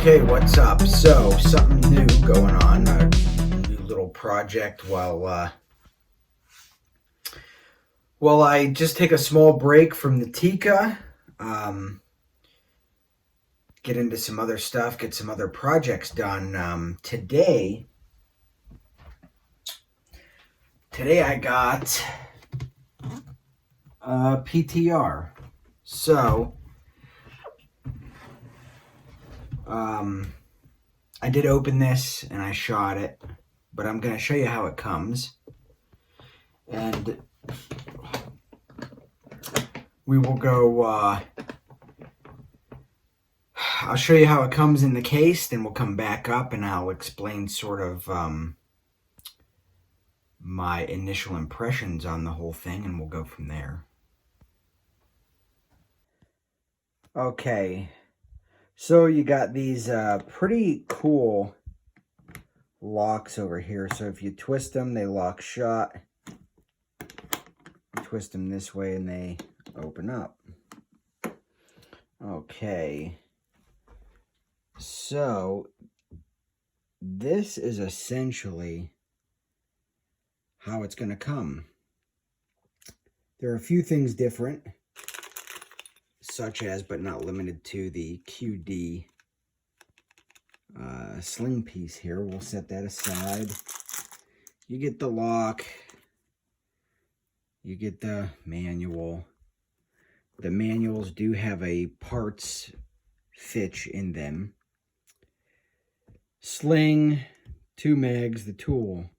Okay, what's up? So, something new going on. A new little project while I just take a small break from the Tika, um, get into some other stuff, get some other projects done. Today I got PTR. So, um, I did open this and I shot it, but I'm going to show you how it comes. And we will go, I'll show you how it comes in the case, then we'll come back up and I'll explain sort of my initial impressions on the whole thing, and we'll go from there. Okay, so you got these pretty cool locks over here. So if you twist them, they lock shut. Twist them this way and they open up. Okay, so this is essentially how it's going to come. There are a few things different, such as, but not limited to, the QD sling piece here. We'll set that aside. You get the lock. You get the manual. The manuals do have a parts fitch in them. Sling, 2 mags, the tool.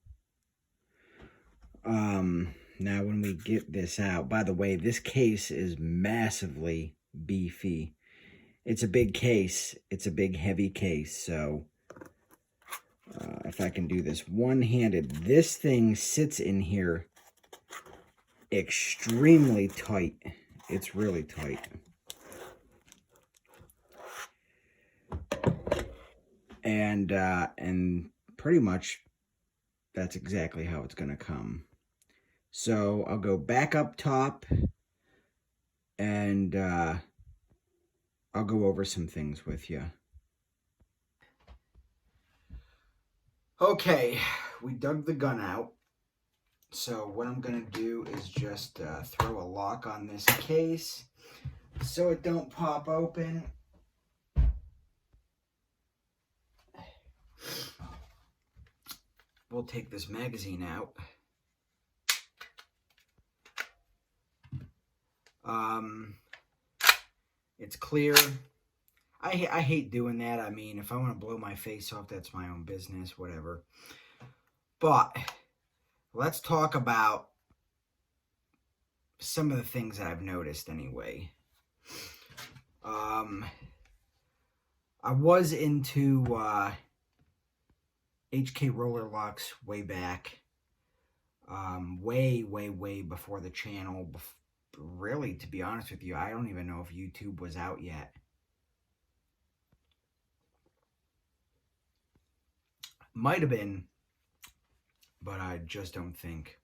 Now when we get this out, by the way, this case is massively beefy. It's a big case. It's a big, heavy case. So if I can do this one-handed, this thing sits in here extremely tight. It's really tight. And pretty much that's exactly how it's going to come. So I'll go back up top and I'll go over some things with you. Okay, we dug the gun out. So what I'm going to do is just throw a lock on this case so it don't pop open. We'll take this magazine out. It's clear. I hate doing that. I mean, if I want to blow my face off, that's my own business, whatever. But let's talk about some of the things that I've noticed anyway. I was into HK roller locks way back. Way before the channel. Really, to be honest with you, I don't even know if YouTube was out yet. Might have been, but I just don't think.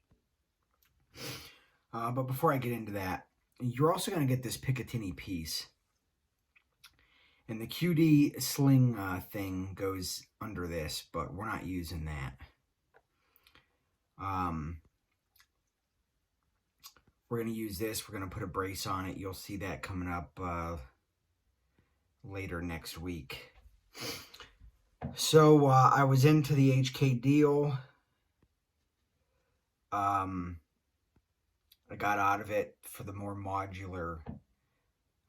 But before I get into that, you're also going to get this Picatinny piece. And the QD sling thing goes under this, but we're not using that. We're going to use this. We're going to put a brace on it. You'll see that coming up later next week. So I was into the HK deal. I got out of it for the more modular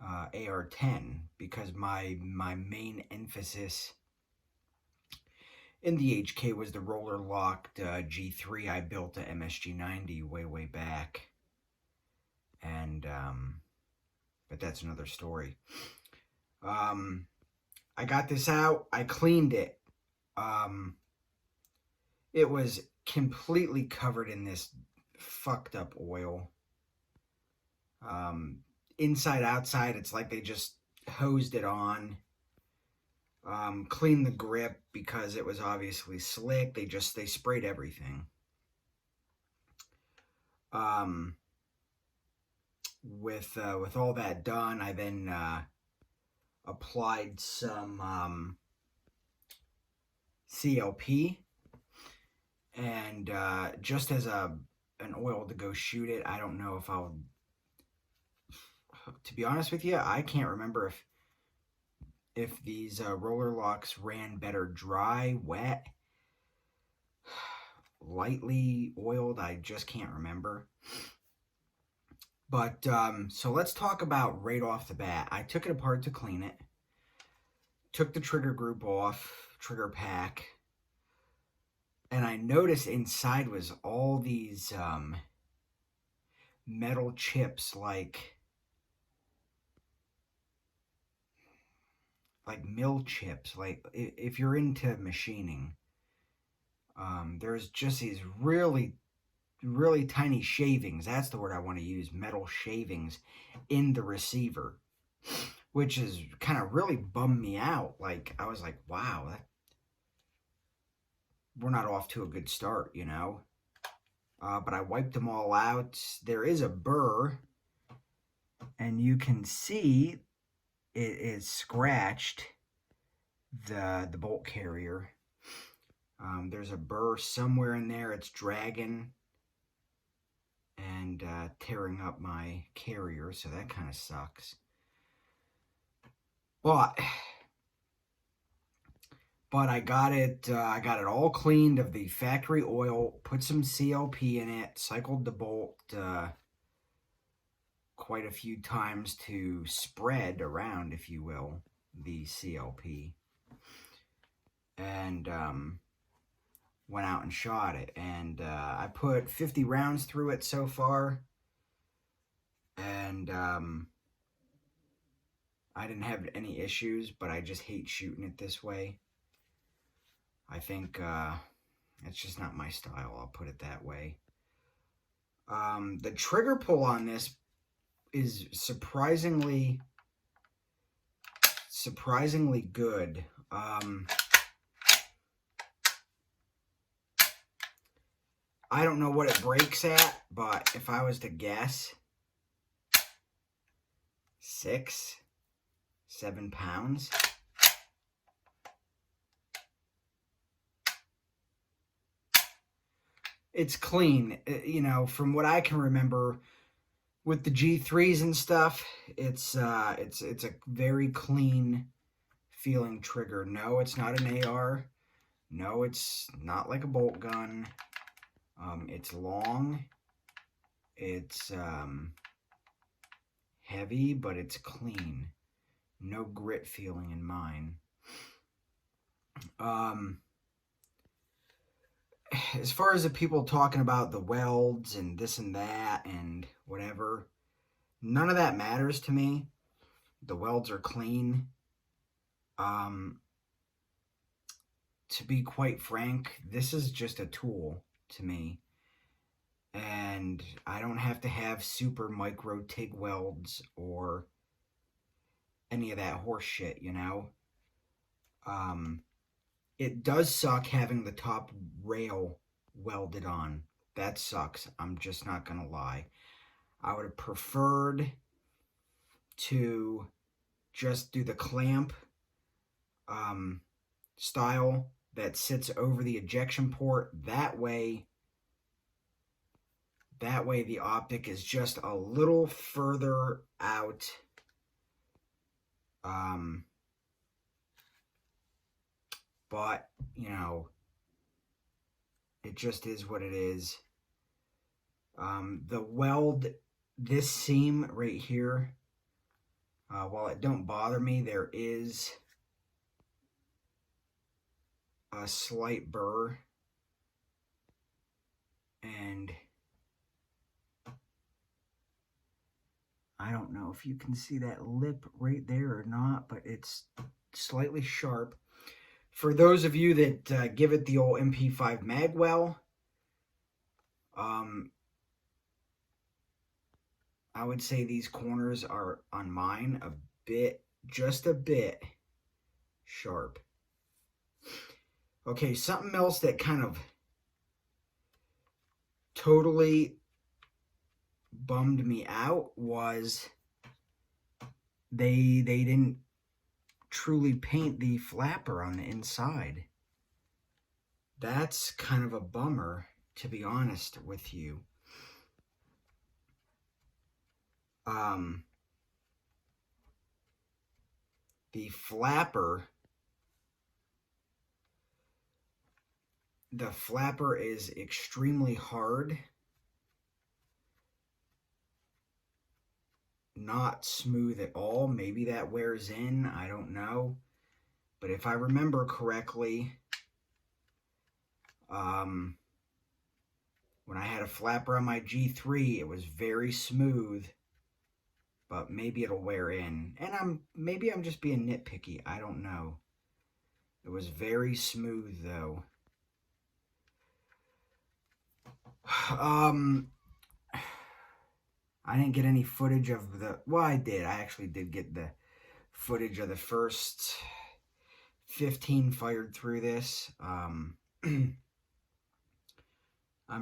AR-10 because my main emphasis in the HK was the roller locked G3 I built at MSG90 way back. And but that's another story. I got this out. I cleaned it. It was completely covered in this fucked up oil. Inside, outside, it's like they just hosed it on. Cleaned the grip because it was obviously slick. They sprayed everything. With all that done, I then applied some CLP, and just as an oil to go shoot it. I don't know if I'll, to be honest with you, I can't remember if these roller locks ran better dry, wet, lightly oiled. I just can't remember. But so let's talk about right off the bat. I took it apart to clean it, took the trigger group off, trigger pack, and I noticed inside was all these metal chips, like mill chips. Like if you're into machining, there's just these really tiny shavings. That's the word I want to use. Metal shavings in the receiver, which is kind of really bummed me out. Like I was like, wow, we're not off to a good start, you know. But I wiped them all out. There is a burr, and you can see it is scratched, the bolt carrier. There's a burr somewhere in there. It's dragging and tearing up my carrier, so that kind of sucks. But I got it all cleaned of the factory oil, put some CLP in it, cycled the bolt quite a few times to spread around, if you will, the CLP. And went out and shot it. And I put 50 rounds through it so far. And I didn't have any issues, but I just hate shooting it this way. I think it's just not my style, I'll put it that way. The trigger pull on this is surprisingly good. I don't know what it breaks at, but if I was to guess, 6, 7 pounds. It's clean, you know, from what I can remember with the G3s and stuff. It's a very clean feeling trigger. No, it's not an AR. No, it's not like a bolt gun. It's long. It's heavy, but it's clean. No grit feeling in mine. As far as the people talking about the welds and this and that and whatever, none of that matters to me. The welds are clean. To be quite frank, this is just a tool to me. And I don't have to have super micro TIG welds or any of that horse shit, you know? It does suck having the top rail welded on. That sucks. I'm just not going to lie. I would have preferred to just do the clamp style that sits over the ejection port. That way the optic is just a little further out. But, you know, it just is what it is. The weld, this seam right here, while it don't bother me, there is a slight burr. And I don't know if you can see that lip right there or not, but it's slightly sharp. For those of you that give it the old MP5 magwell, I would say these corners are, on mine, just a bit sharp. Okay, something else that kind of totally bummed me out was they didn't truly paint the flapper on the inside. That's kind of a bummer, to be honest with you. The flapper is extremely hard, not smooth at all. Maybe that wears in, I don't know. But if I remember correctly, when I had a flapper on my G3, it was very smooth, but maybe it'll wear in. And maybe I'm just being nitpicky, I don't know. It was very smooth though. I didn't get any footage of well, I did. I actually did get the footage of the first 15 fired through this. I'm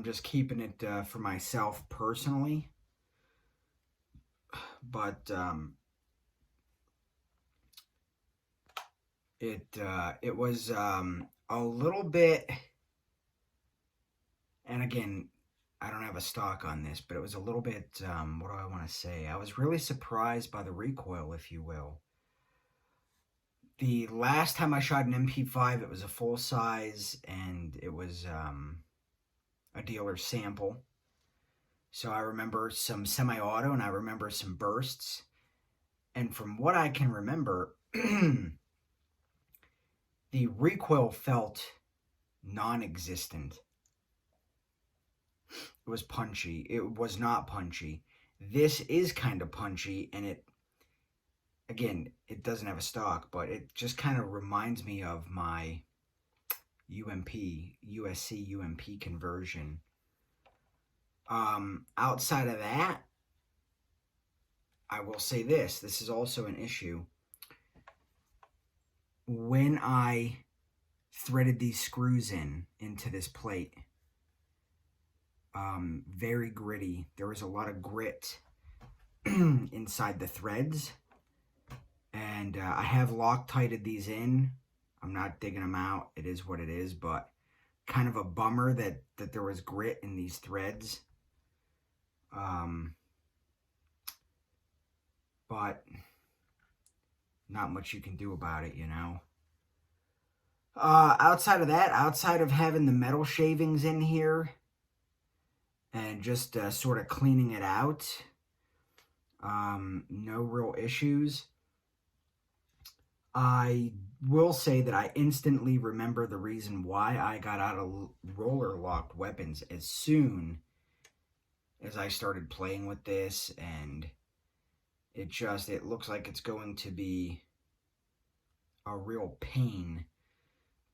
just keeping it for myself personally. But it was a little bit, and again, I don't have a stock on this, but it was a little bit, what do I want to say? I was really surprised by the recoil, if you will. The last time I shot an MP5, it was a full size, and it was a dealer sample. So I remember some semi-auto, and I remember some bursts. And from what I can remember, the recoil felt non-existent. It was punchy. It was not punchy. This is kind of punchy, and it doesn't have a stock, but it just kind of reminds me of my USC UMP conversion. Outside of that, I will say this is also an issue. When I threaded these screws into this plate, very gritty. There was a lot of grit inside the threads, and I have Loctited these in. I'm not digging them out. It is what it is, but kind of a bummer that there was grit in these threads. But not much you can do about it, you know. Outside of that, outside of having the metal shavings in here and just sort of cleaning it out, no real issues. I will say that I instantly remember the reason why I got out of roller locked weapons as soon as I started playing with this, and it looks like it's going to be a real pain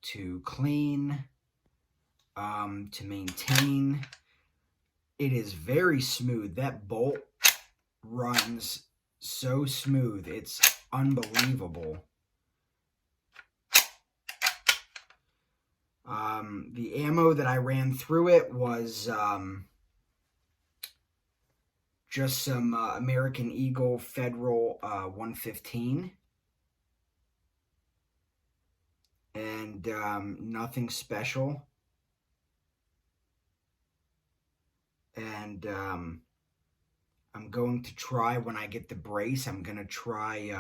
to clean, to maintain. It is very smooth. That bolt runs so smooth. It's unbelievable. The ammo that I ran through it was just some American Eagle Federal 115. And nothing special. And I'm going to try, when I get the brace, I'm going to try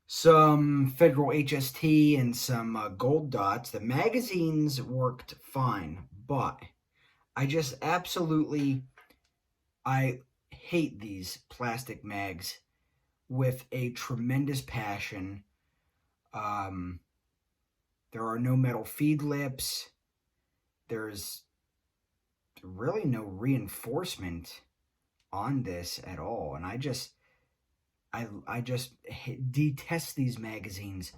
some Federal HST and some gold dots. The magazines worked fine, but I just absolutely, I hate these plastic mags with a tremendous passion. There are no metal feed lips. There's really no reinforcement on this at all, and I just detest these magazines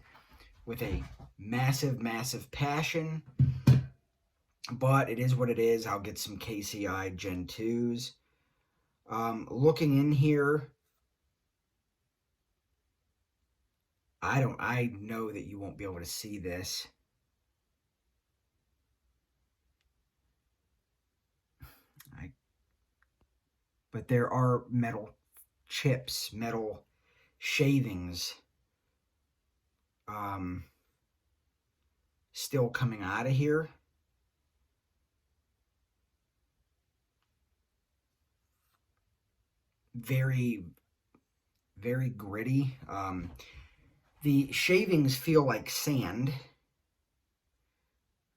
with a massive passion. But it is what it is. I'll get some KCI Gen 2s. Looking in here, I know that you won't be able to see this. But there are metal chips, metal shavings still coming out of here. Very, very gritty. The shavings feel like sand.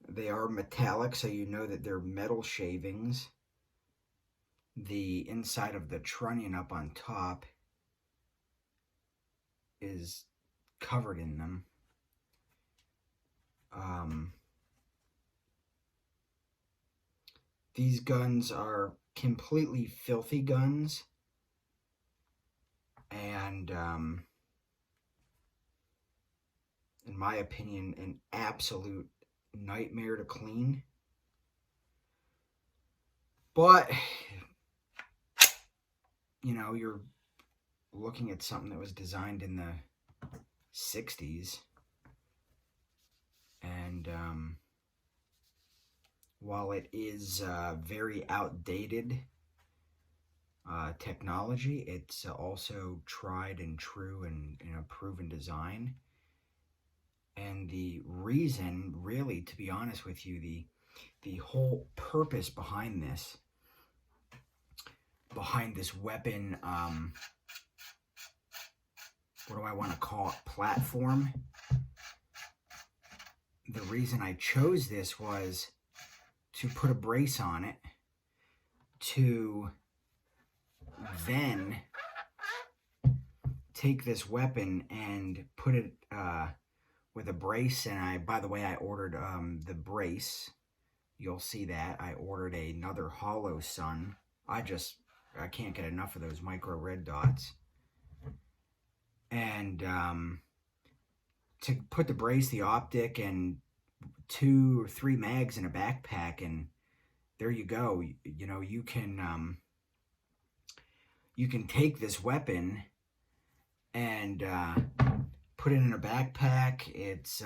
They are metallic, so you know that they're metal shavings. The inside of the trunnion up on top is covered in them. These guns are completely filthy guns, and in my opinion, an absolute nightmare to clean. But, you know, you're looking at something that was designed in the 60s. And while it is very outdated technology, it's also tried and true and a proven design. And the reason, really, to be honest with you, the whole purpose behind this weapon, what do I want to call it, platform. The reason I chose this was to put a brace on it, to then take this weapon and put it with a brace. And by the way, I ordered the brace. You'll see that. I ordered another Hollow Sun. I can't get enough of those micro red dots. And to put the brace, the optic, and 2 or 3 mags in a backpack, and there you go. You know, you can take this weapon and put it in a backpack. It's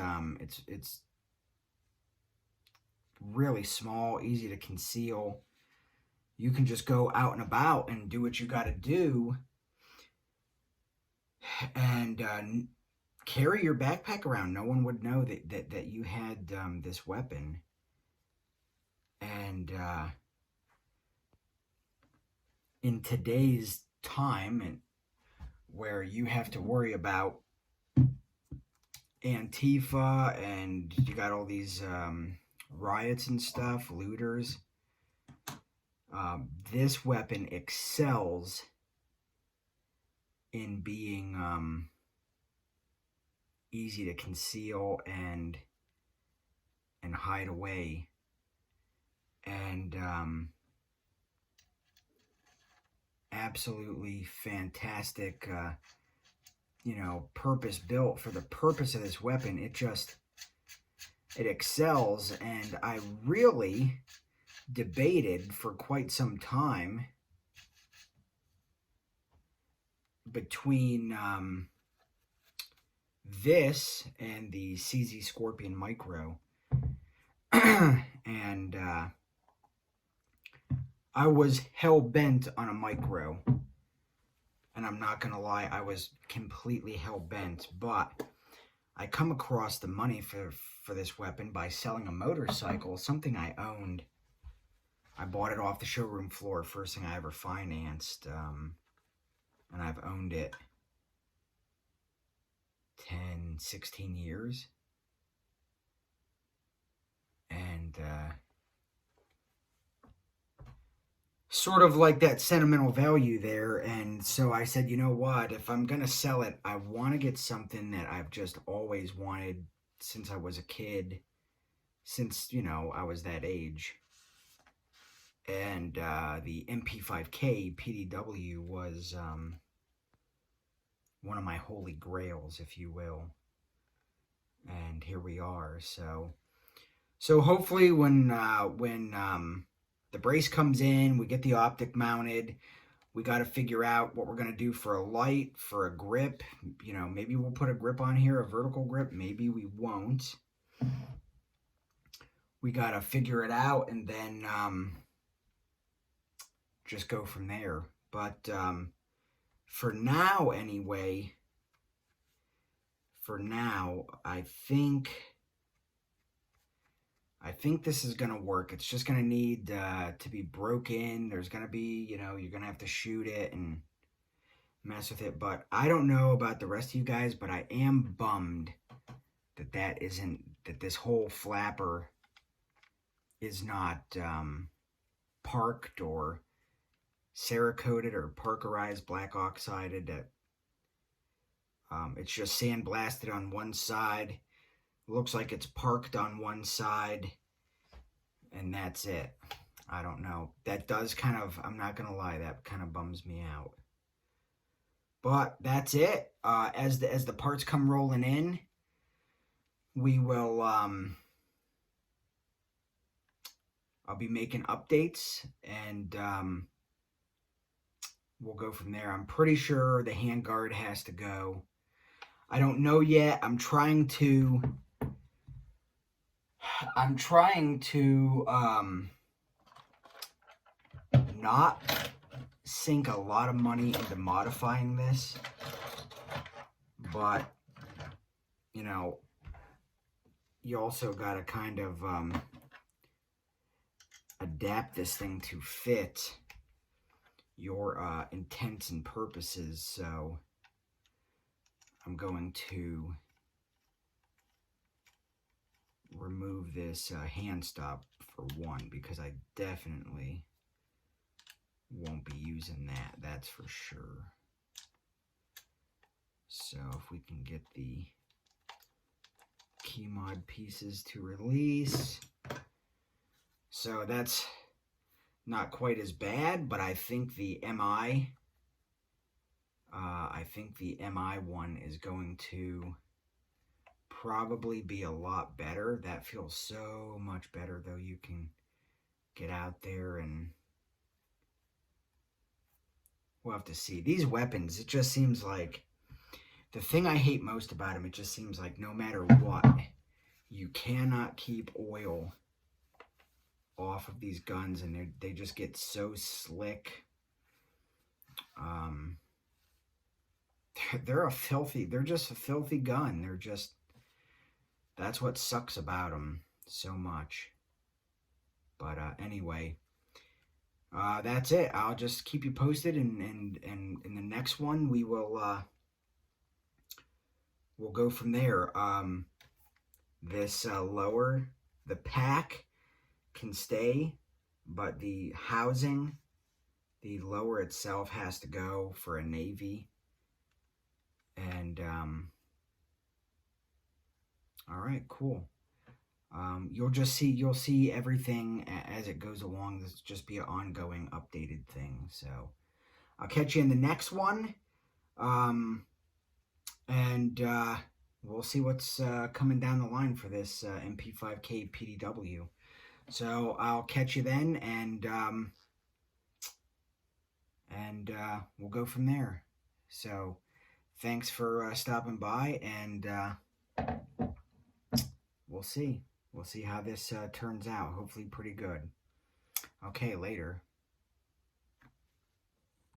really small, easy to conceal. You can just go out and about and do what you got to do, and carry your backpack around. No one would know that you had this weapon. And in today's time, and where you have to worry about Antifa and you got all these riots and stuff, looters, this weapon excels in being easy to conceal and hide away. And absolutely fantastic, you know, purpose built for the purpose of this weapon. It excels. And I really debated for quite some time between this and the CZ Scorpion Micro. And I was hell-bent on a Micro. And I'm not going to lie, I was completely hell-bent. But I come across the money for this weapon by selling a motorcycle, something I owned. I bought it off the showroom floor, first thing I ever financed. And I've owned it 10, 16 years. And sort of like that sentimental value there. And so I said, you know what, if I'm going to sell it, I want to get something that I've just always wanted since I was a kid, since, you know, I was that age. And the MP5K PDW was one of my holy grails, if you will. And here we are. So hopefully when the brace comes in, we get the optic mounted, we got to figure out what we're going to do for a light, for a grip. You know, maybe we'll put a grip on here, a vertical grip. Maybe we won't. We got to figure it out and then just go from there. But for now, anyway, I think I think this is going to work. It's just going to need to be broken. There's going to be, you know, you're going to have to shoot it and mess with it. But I don't know about the rest of you guys, but I am bummed that this whole flapper is not parked or Cerakoted or parkerized, black oxided. It's just sandblasted on one side. Looks like it's parked on one side, and that's it. I don't know. That does kind of, I'm not going to lie, that kind of bums me out. But that's it. As the parts come rolling in, we will, I'll be making updates, and we'll go from there. I'm pretty sure the handguard has to go. I don't know yet. I'm trying to not sink a lot of money into modifying this, but you know, you also got to kind of adapt this thing to fit your intents and purposes. So I'm going to remove this hand stop for one, because I definitely won't be using that, that's for sure. So if we can get the key mod pieces to release. So that's not quite as bad, but I think the MI one is going to probably be a lot better. That feels so much better, though. You can get out there, and we'll have to see. These weapons, it just seems like, the thing I hate most about them, it just seems like no matter what, you cannot keep oil off of these guns, and they just get so slick. They're just a filthy gun. That's what sucks about them so much. But anyway, that's it. I'll just keep you posted, and in the next one we will we'll go from there. This lower, the pack can stay, but the housing, the lower itself, has to go for a Navy. And all right, cool. You'll see everything as it goes along. This will just be an ongoing updated thing. So I'll catch you in the next one. And we'll see what's coming down the line for this MP5K PDW. So I'll catch you then, and we'll go from there. So thanks for stopping by, and we'll see how this turns out. Hopefully pretty good. Okay, later.